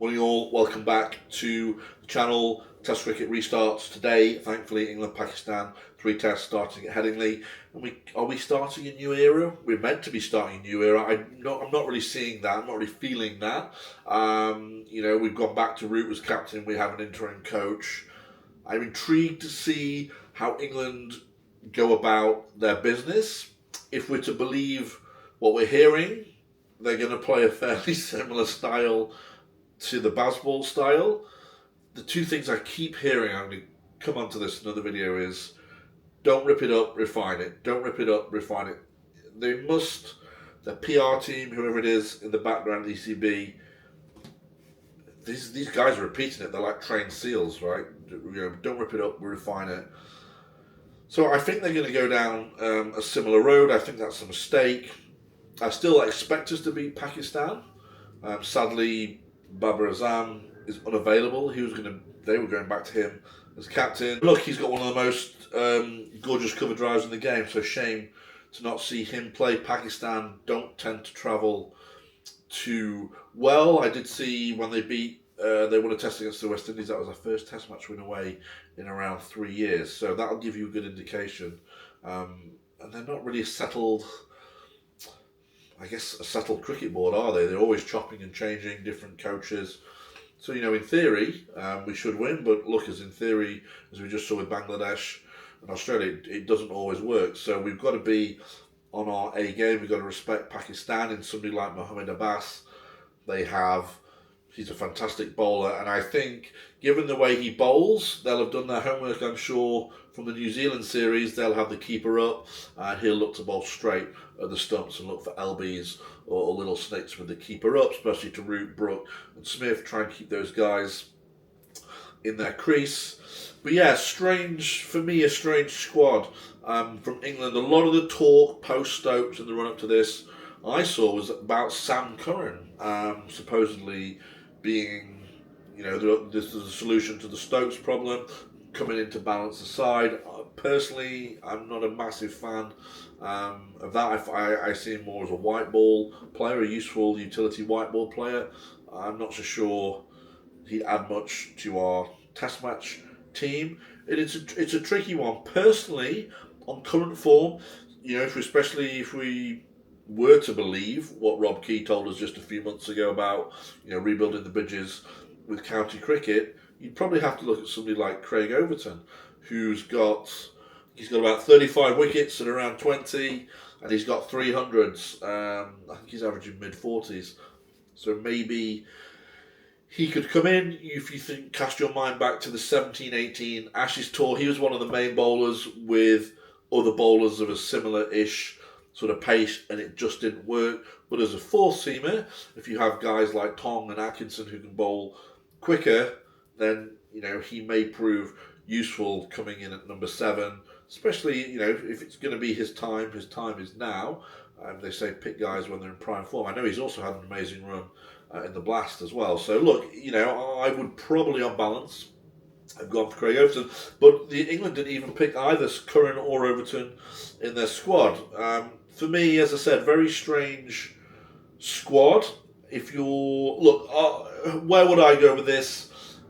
Morning all, welcome back to the channel. Test cricket restarts today. Thankfully, England, Pakistan, 3 tests starting at Headingley. And are we starting a new era? We're meant to be starting a new era. I'm not really seeing that. I'm not really feeling that. We've gone back to Root as captain. We have an interim coach. I'm intrigued to see how England go about their business. If we're to believe what we're hearing, they're going to play a fairly similar style to the Bazball style. The two things I keep hearing, I'm going to come on to this in another video, is don't rip it up, refine it. Don't rip it up, refine it. They must, the PR team, whoever it is in the background, ECB, these guys are repeating it. They're like trained seals, right? Don't rip it up, refine it. So I think they're going to go down a similar road. I think that's a mistake. I still expect us to beat Pakistan. Sadly, Babar Azam is unavailable. They were going back to him as captain. Look, he's got one of the most gorgeous cover drives in the game, so shame to not see him play. Pakistan don't tend to travel too well. I did see when they won a test against the West Indies. That was our first test match win away in around 3 years, so that'll give you a good indication. And they're not really settled, I guess, a settled cricket board, are they? They're always chopping and changing, different coaches. So, in theory, we should win. But look, as in theory, as we just saw with Bangladesh and Australia, it doesn't always work. So we've got to be on our A game. We've got to respect Pakistan in somebody like Mohammad Abbas. He's a fantastic bowler. And I think, given the way he bowls, they'll have done their homework, I'm sure, from the New Zealand series. They'll have the keeper up, and he'll look to bowl straight at the stumps and look for LBs or little snakes with the keeper up, especially to Root, Brook and Smith. Try and keep those guys in their crease. But yeah, a strange squad from England. A lot of the talk post-Stokes in the run-up to this I saw was about Sam Curran, supposedly being, this is a solution to the Stokes problem, coming in to balance the side. Personally, I'm not a massive fan of that. I see him more as a white ball player, a useful utility white ball player. I'm not so sure he'd add much to our test match team. It's a tricky one. Personally, on current form, especially if we were to believe what Rob Key told us just a few months ago about rebuilding the bridges with county cricket, you'd probably have to look at somebody like Craig Overton, he's got about 35 wickets at around 20, and he's got 300s. I think he's averaging mid-40s. So maybe he could come in. If you cast your mind back to the 17-18 Ashes tour, he was one of the main bowlers with other bowlers of a similar-ish sort of pace, and it just didn't work. But as a fourth seamer, if you have guys like Tong and Atkinson who can bowl quicker, then he may prove useful coming in at number 7. Especially if it's going to be his time is now. They say pick guys when they're in prime form. I know he's also had an amazing run in the Blast as well. So look, I would probably on balance have gone for Craig Overton, but England didn't even pick either Curran or Overton in their squad. For me, as I said, very strange squad. If where would I go with this?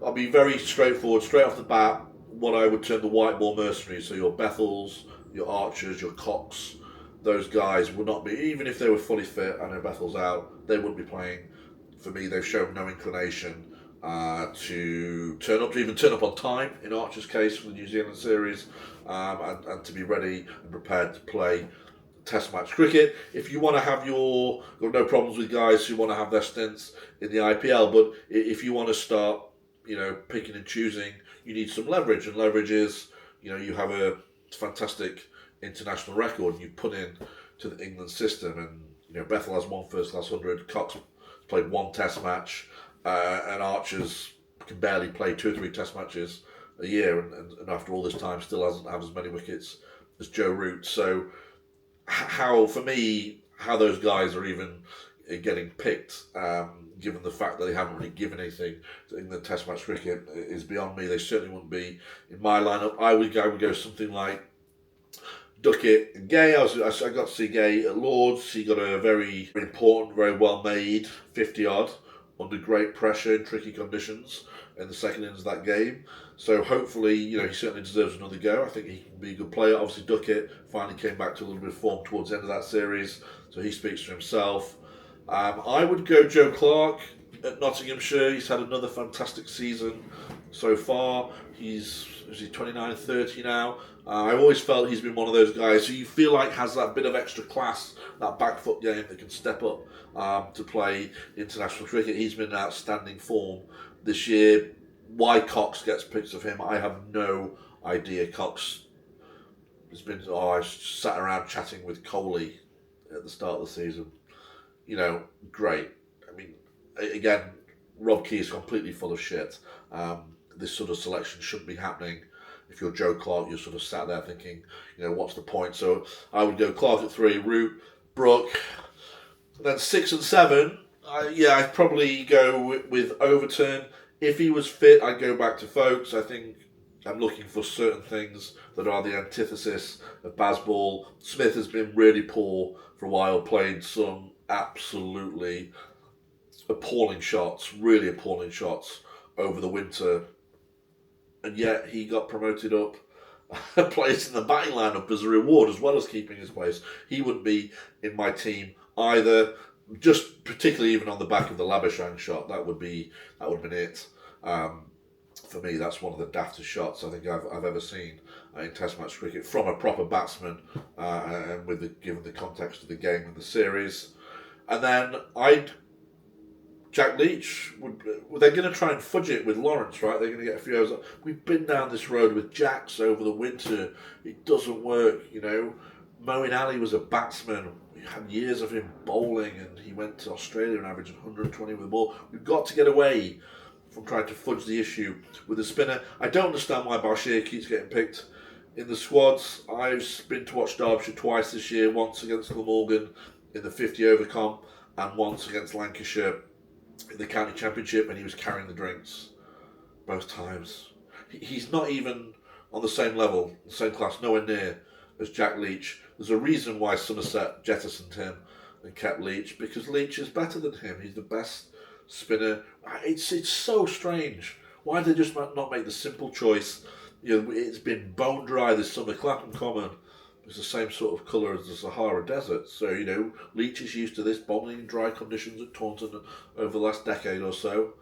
I'll be very straightforward, straight off the bat. What I would term the white ball mercenaries. So your Bethels, your Archers, your Cox, those guys would not be, even if they were fully fit. I know Bethel's out, they wouldn't be playing. For me, they've shown no inclination to turn up on time in Archer's case for the New Zealand series, and to be ready and prepared to play test match cricket. If you want to have you've got no problems with guys who want to have their stints in the IPL, but if you want to start picking and choosing, you need some leverage, and leverage is you have a fantastic international record and you put in to the England system, and Bethel has one first class 100, Cox played one test match, and Archers can barely play 2 or 3 test matches a year, and after all this time still hasn't had as many wickets as Joe Root. So how those guys are even getting picked, given the fact that they haven't really given anything to England test match cricket, is beyond me. They certainly wouldn't be in my lineup. I would go something like Duckett and Gay. I got to see Gay at Lords. He got a very important, very well made 50 odd under great pressure in tricky conditions in the second innings of that game. So hopefully, he certainly deserves another go. I think he can be a good player. Obviously, Duckett finally came back to a little bit of form towards the end of that series, so he speaks for himself. I would go Joe Clark at Nottinghamshire. He's had another fantastic season so far. Is he 29, 30 now? I've always felt he's been one of those guys who you feel like has that bit of extra class, that back foot game that can step up to play international cricket. He's been in outstanding form this year. Why Cox gets picked of him, I have no idea. Cox has been, I sat around chatting with Coley at the start of the season. Great. I mean, again, Rob Key is completely full of shit. This sort of selection shouldn't be happening. If you're Joe Clark, you're sort of sat there thinking, what's the point? So I would go Clark at 3, Root, Brook. Then 6 and 7, I'd probably go with Overton. If he was fit, I'd go back to Folkes. I think I'm looking for certain things that are the antithesis of Bazball. Smith has been really poor for a while, played some absolutely appalling shots, really appalling shots over the winter. And yet he got promoted up a place in the batting lineup as a reward, as well as keeping his place. He wouldn't be in my team either, just particularly even on the back of the Labuschagne shot. That would have been it. For me, that's one of the daftest shots I think I've ever seen in Test match cricket from a proper batsman, and given the context of the game and the series. And then Jack Leach, they're going to try and fudge it with Lawrence, right? They're going to get a few hours. We've been down this road with Jacks over the winter. It doesn't work, Moeen Ali was a batsman. We had years of him bowling, and he went to Australia and averaged 120 with the ball. We've got to get away from trying to fudge the issue with the spinner. I don't understand why Bashir keeps getting picked in the squads. I've been to watch Derbyshire twice this year, once against Glamorgan in the 50 over comp, and once against Lancashire in the county championship, and he was carrying the drinks both times. He's not even on the same level, the same class, nowhere near as Jack Leach. There's a reason why Somerset jettisoned him and kept Leach, because Leach is better than him. He's the best spinner. It's so strange. Why did they just not make the simple choice? It's been bone dry this summer. Clapham Common is the same sort of colour as the Sahara Desert. So, Leach is used to this, bowling in dry conditions at Taunton over the last decade or so.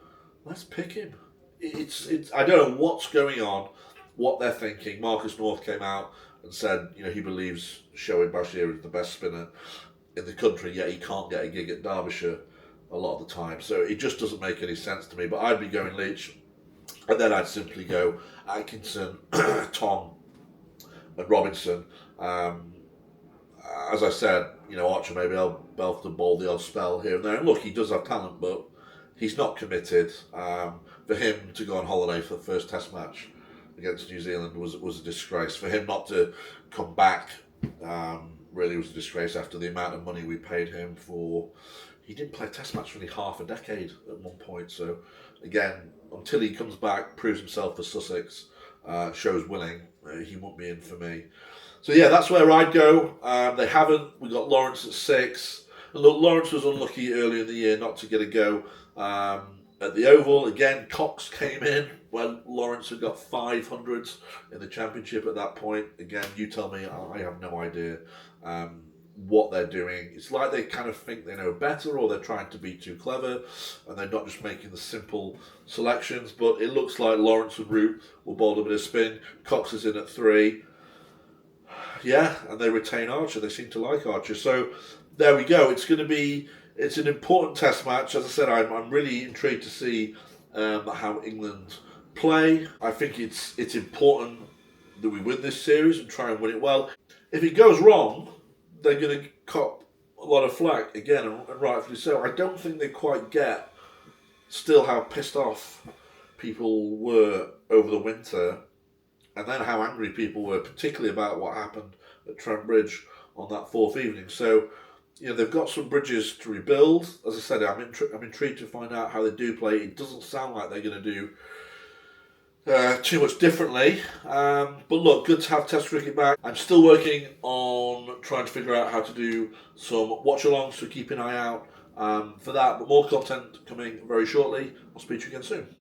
Let's pick him. It's I don't know what's going on, what they're thinking. Marcus North came out and said, he believes Shoaib Bashir is the best spinner in the country, yet he can't get a gig at Derbyshire a lot of the time. So it just doesn't make any sense to me. But I'd be going Leach, and then I'd simply go Atkinson, Tom, and Robinson. As I said, Archer maybe I'll belf the ball the odd spell here and there. And look, he does have talent, but he's not committed. For him to go on holiday for the first Test match against New Zealand was a disgrace. For him not to come back really was a disgrace after the amount of money we paid him for. He didn't play a Test match for nearly half a decade at one point. So again, until he comes back, proves himself for Sussex, shows willing, he won't be in for me. So yeah, that's where I'd go. They haven't. We got Lawrence at 6. And look, Lawrence was unlucky earlier in the year not to get a go at the Oval. Again, Cox came in when Lawrence had got 500s in the championship at that point. Again, you tell me, I have no idea what they're doing. It's like they kind of think they know better, or they're trying to be too clever, and they're not just making the simple selections. But it looks like Lawrence and Root will bowl a bit of spin. Cox is in at 3. Yeah, and they retain Archer. They seem to like Archer. So there we go. It's an important Test match. As I said, I'm really intrigued to see how England play. I think it's important that we win this series and try and win it well. If it goes wrong, they're going to cop a lot of flack again, and rightfully so. I don't think they quite get still how pissed off people were over the winter, and then how angry people were, particularly about what happened at Trent Bridge on that 4th evening. So, they've got some bridges to rebuild. As I said, I'm intrigued to find out how they do play. It doesn't sound like they're going to do too much differently. But look, good to have Test cricket back. I'm still working on trying to figure out how to do some watch-alongs, so keep an eye out for that. But more content coming very shortly. I'll speak to you again soon.